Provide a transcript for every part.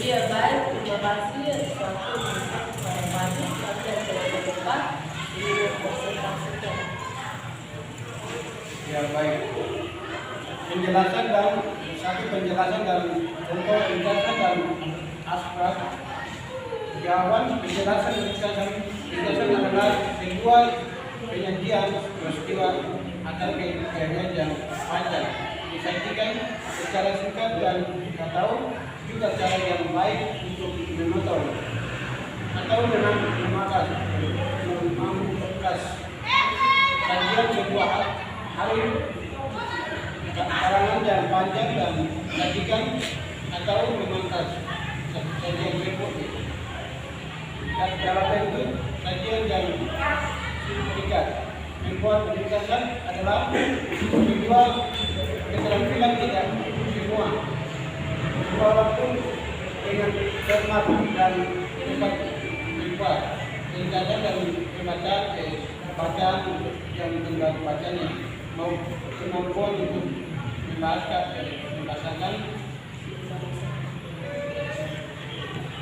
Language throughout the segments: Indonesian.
Iya baik, terima kasih atas waktu kepada kami. Nanti akan depan ini presentasikan. Ya baik. Penjelasan dan penjelasan dan contoh penjelasan dan aspek jawaban penjelasan adalah sebuah penyajian peristiwa atau kejadian yang panjang disajikan secara singkat dan atau juga cara yang baik untuk menonton atau dengan memangkas sajian sebuah hari karangan yang panjang dan sajikan atau memangkas sajian tersebut dan dalam bentuk sajian yang singkat. Membuat penjelasan adalah sebuah keterampilan tidak semua walaupun dengan cermat dan cepat membuat penjelasan dan bacaan yang tinggal bacanya mau kemampuan untuk membahasakan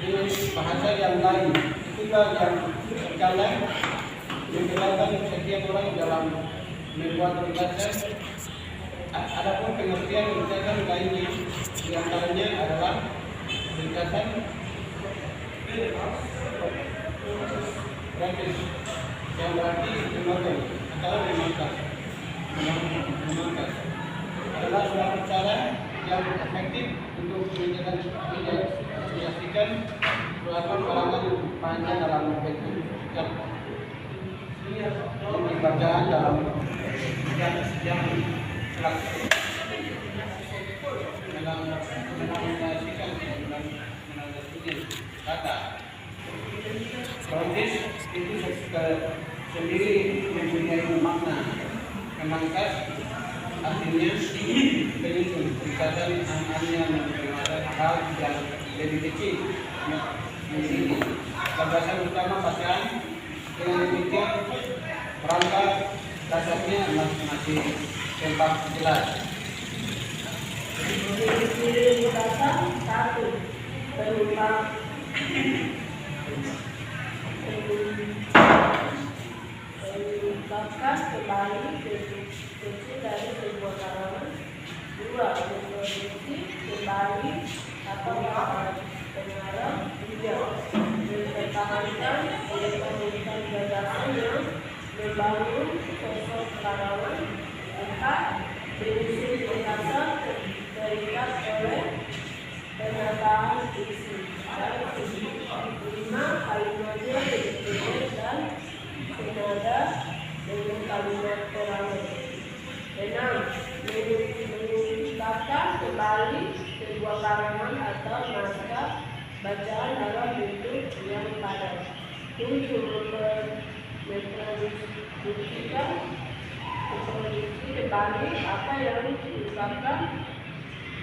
dengan bahasa yang lain itulah yang terkadang membedakan setiap orang dalam membuat penjelasan. Adapun pengertian penjelasan lainnya diantaranya adalah penjelasan gratis yang berarti memotong atau memangkas adalah suatu cara yang efektif untuk menjelaskan suatu karangan panjang dalam bentuk yang dibacaan dalam yang menandatangani kata. Kronis itu sendiri mempunyai makna. Memangkas artinya penyusun, dikatakan hanya mengenai hal yang lebih kecil. Di sini gagasan utama bacaan dengan demikian perangkat dasarnya masih tempat jelas. Ciri dasar 1 berupa mengungkapkan kembali fungsi dari sebuah karangan. 2 memproduksi kembali atau pengarang. 3 mempertahankan oleh pembentukan gagasan yang membangun sosok karangan. 4 menyusun gagasan terikat oleh penataan isi. Dan 5 kalimatnya pendek dan senada dengan kalimat perangan. 6 mengungkapkan kembali sebuah karangan atau naskah bacaan dalam bentuk yang padat. 7 memproduksikan kembali apa yang diungkapkan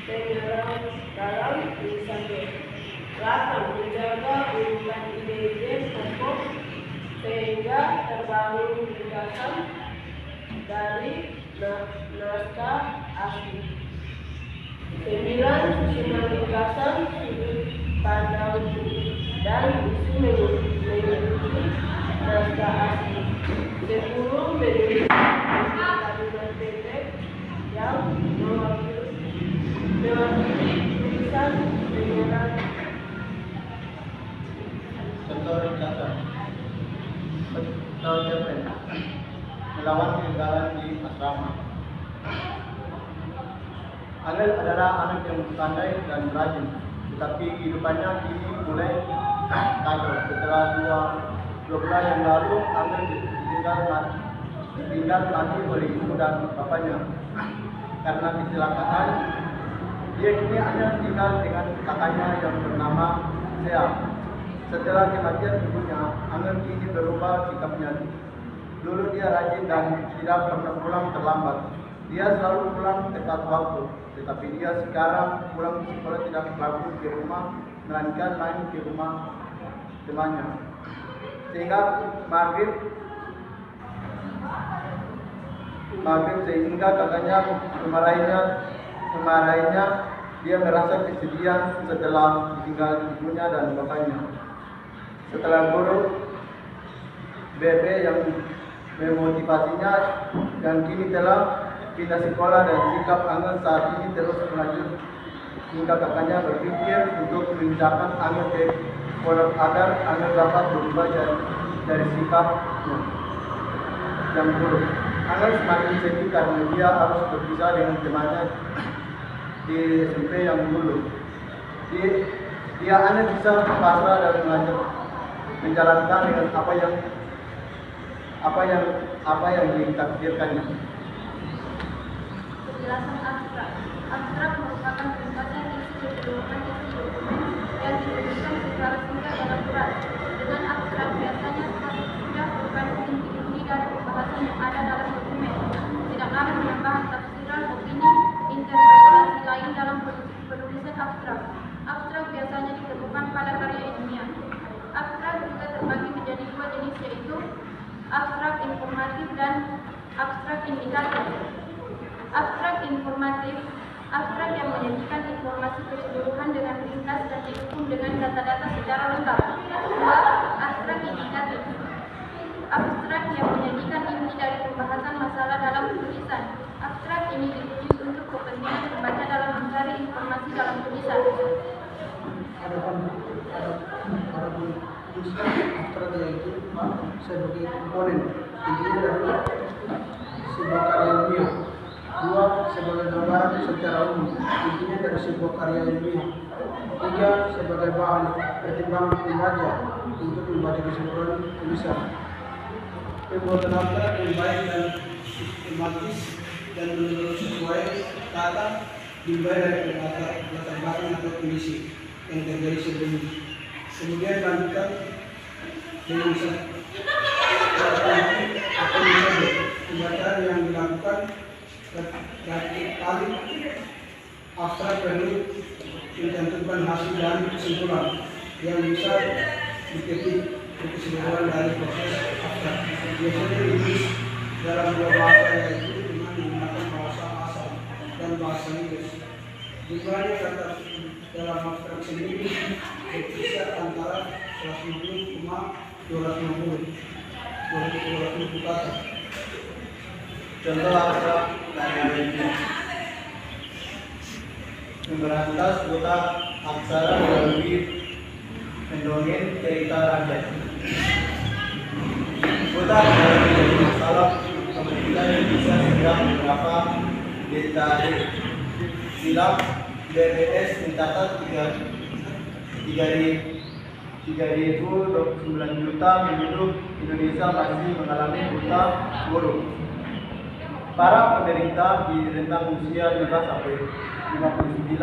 pengarang dalam tulisannya. 8 menjaga urutan ide-ide pokok sehingga terbangun gagasan dari naskah asli. 9 susunan gagasan, sudut pandang dan isu mengikuti naskah asli. 10 menulis kalimat pendek yang mewakili tulisan pengarang. Contoh ringkasan. Melawan kegagalan di asrama. Angel adalah anak yang pandai dan rajin, tetapi kehidupannya kini mulai kacau. Setelah 2 bulan yang lalu, Angel ditinggal mati oleh ibu dan bapaknya karena kecelakaan. Dia kini hanya tinggal dengan kakaknya yang bernama Sea. Setelah kematian ibunya, Angel kini berubah sikapnya. Dulu dia rajin dan tidak pernah pulang terlambat. Dia selalu pulang tepat waktu, tetapi dia sekarang pulang sekolah tidak selalu di rumah, melainkan main di rumah temannya. Sehingga maghrib sehingga kakaknya memarahinya Dia merasa kesedihan setelah ditinggal ibunya dan bapaknya. Setelah guru BB yang memotivasinya dan kini telah pindah sekolah dan sikap Angel saat ini terus berlanjut hingga kakaknya berpikir untuk menginjakkan Angel ke pondok agar Angel dapat berubah dari sikapnya yang buruk. Angel semakin sedih karena dia harus berpisah dengan temannya di SMP yang dulu. Dia hanya bisa pasrah dan menjalankan dengan apa yang ditakdirkannya. Penjelasan abstrak. Abstrak merupakan ringkasan isi keseluruhan isi dokumen yang disebutkan secara singkat dalam surat. Dengan abstrak biasanya sudah berkandung inti dari pembahasan yang ada dalam dokumen. Tidak ada penambahan tafsiran, opini, interpretasi lain dalam penulisan abstrak. Abstrak biasanya ditemukan pada karya ilmiah. Abstrak juga terbagi menjadi dua jenis, yaitu abstrak informatif dan abstrak indikatif. Abstrak informatif, abstrak yang menyajikan informasi keseluruhan dengan ringkas dan didukung dengan data-data secara lengkap. Dua, abstrak indikatif, abstrak yang menyajikan inti dari pembahasan masalah dalam tulisan. Abstrak ini ditulis untuk kepentingan pembaca dalam mencari informasi dalam tulisan. Para tulisan abstrak yaitu sebagai komponen intinya dari sebuah karya ilmiah. Dua, sebagai gambaran secara umum intinya dari sebuah karya ilmiah. Tiga, sebagai bahan pertimbangan pembaca untuk membaca keseluruhan tulisan. Pembuatan abstrak yang baik dan sistematis dan menurut sesuai kata dimulai dari latar belakang atau kondisi yang terjadi sebelumnya. Kemudian lanjutkan dengan strategi atau metode pembacaan yang dilakukan kali abstrak perlu mencantumkan hasil dan kesimpulan yang bisa diketik keseluruhan dari proses abstrak. Biasanya ditulis dalam dua bahasa, yaitu dengan menggunakan bahasa asal dan bahasa Inggris. Jumlahnya kata dalam abstrak sendiri berkisar antara 150 250 kata. Contoh abstrak karya ilmiah. Memberantas buta aksara melalui mendongeng cerita rakyat. Buta aksara menjadi masalah apabila bisa segera beberapa detail. Silam BPS mencatat 3.029 juta penduduk Indonesia masih mengalami buta huruf. Para penderita di rentang usia 15 sampai 59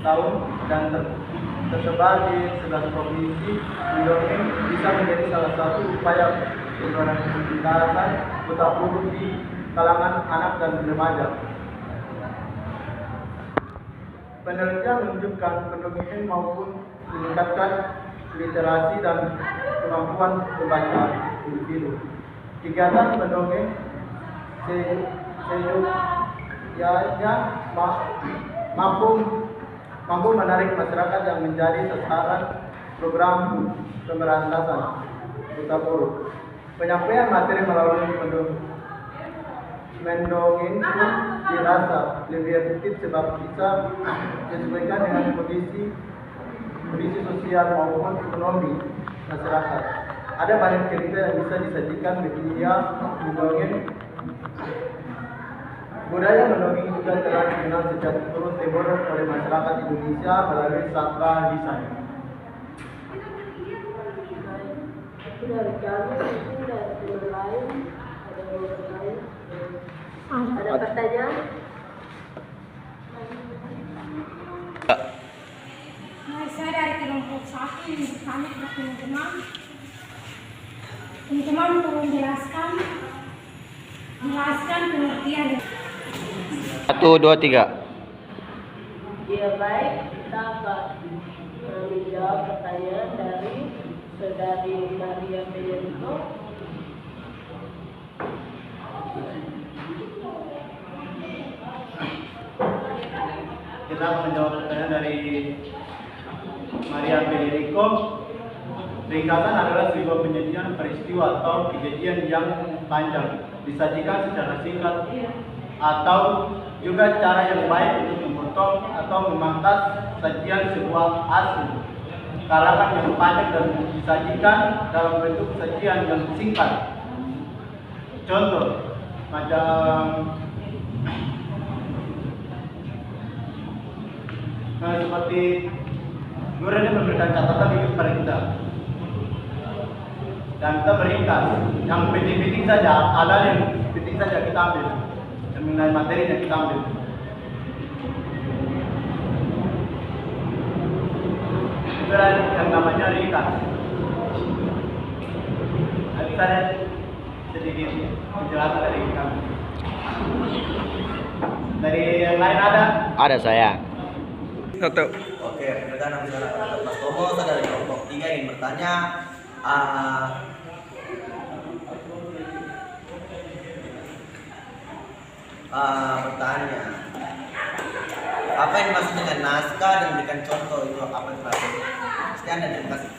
tahun dan tersebar di 11 provinsi. Mendongeng bisa menjadi salah satu upaya pemberantasan buta huruf di kalangan anak dan remaja. Penelitian menunjukkan pendongeng maupun meningkatkan literasi dan kemampuan membaca individu. Kegiatan mendongeng seyogyanya mampu menarik masyarakat yang menjadi sasaran program pemberantasan buta huruf. Penyampaian materi melalui mendongeng pun dirasa lebih efektif sebab bisa disesuaikan dengan kondisi sosial maupun ekonomi masyarakat. Ada banyak cerita yang bisa disajikan media mendongeng. Budaya mendongeng juga telah dikenal sejak turun temurun oleh masyarakat Indonesia melalui sastra lisan. Itu dari kami, itu dari timur lain, ada timur lain. Ada pertanyaan? Saya dari kelompok 1 yang bertanya ke teman-teman. Teman-teman tolong jelaskan pengertian. 1, 2, 3. Ya baik, kita akan menjawab pertanyaan dari Saudari Maria Benedito. kita akan menjawab pertanyaan dari Maria Federico. Ringkasan adalah sebuah penyajian peristiwa atau kejadian yang panjang, disajikan secara singkat, atau juga cara yang baik untuk memotong atau memangkas sajian sebuah hasil karangan yang panjang dan disajikan dalam bentuk sajian yang singkat. Contoh, macam seperti guru ini memberikan catatan ini kepada kita dan kita meringkas yang penting-penting saja, ada yang penting saja kita ambil dan mengenai materi yang kita ambil. Itu yang namanya ringkas. Nanti saya sedikit penjelasan dari kami. Dari yang lain ada? Ada saya. Satu. Oke, perkenalkan nama saya Mas Tomo, saya dari kelompok 3 ingin bertanya. Bertanya, apa yang dimaksud dengan naskah dan berikan contoh itu apa itu maksudnya? Sekian dan terima kasih.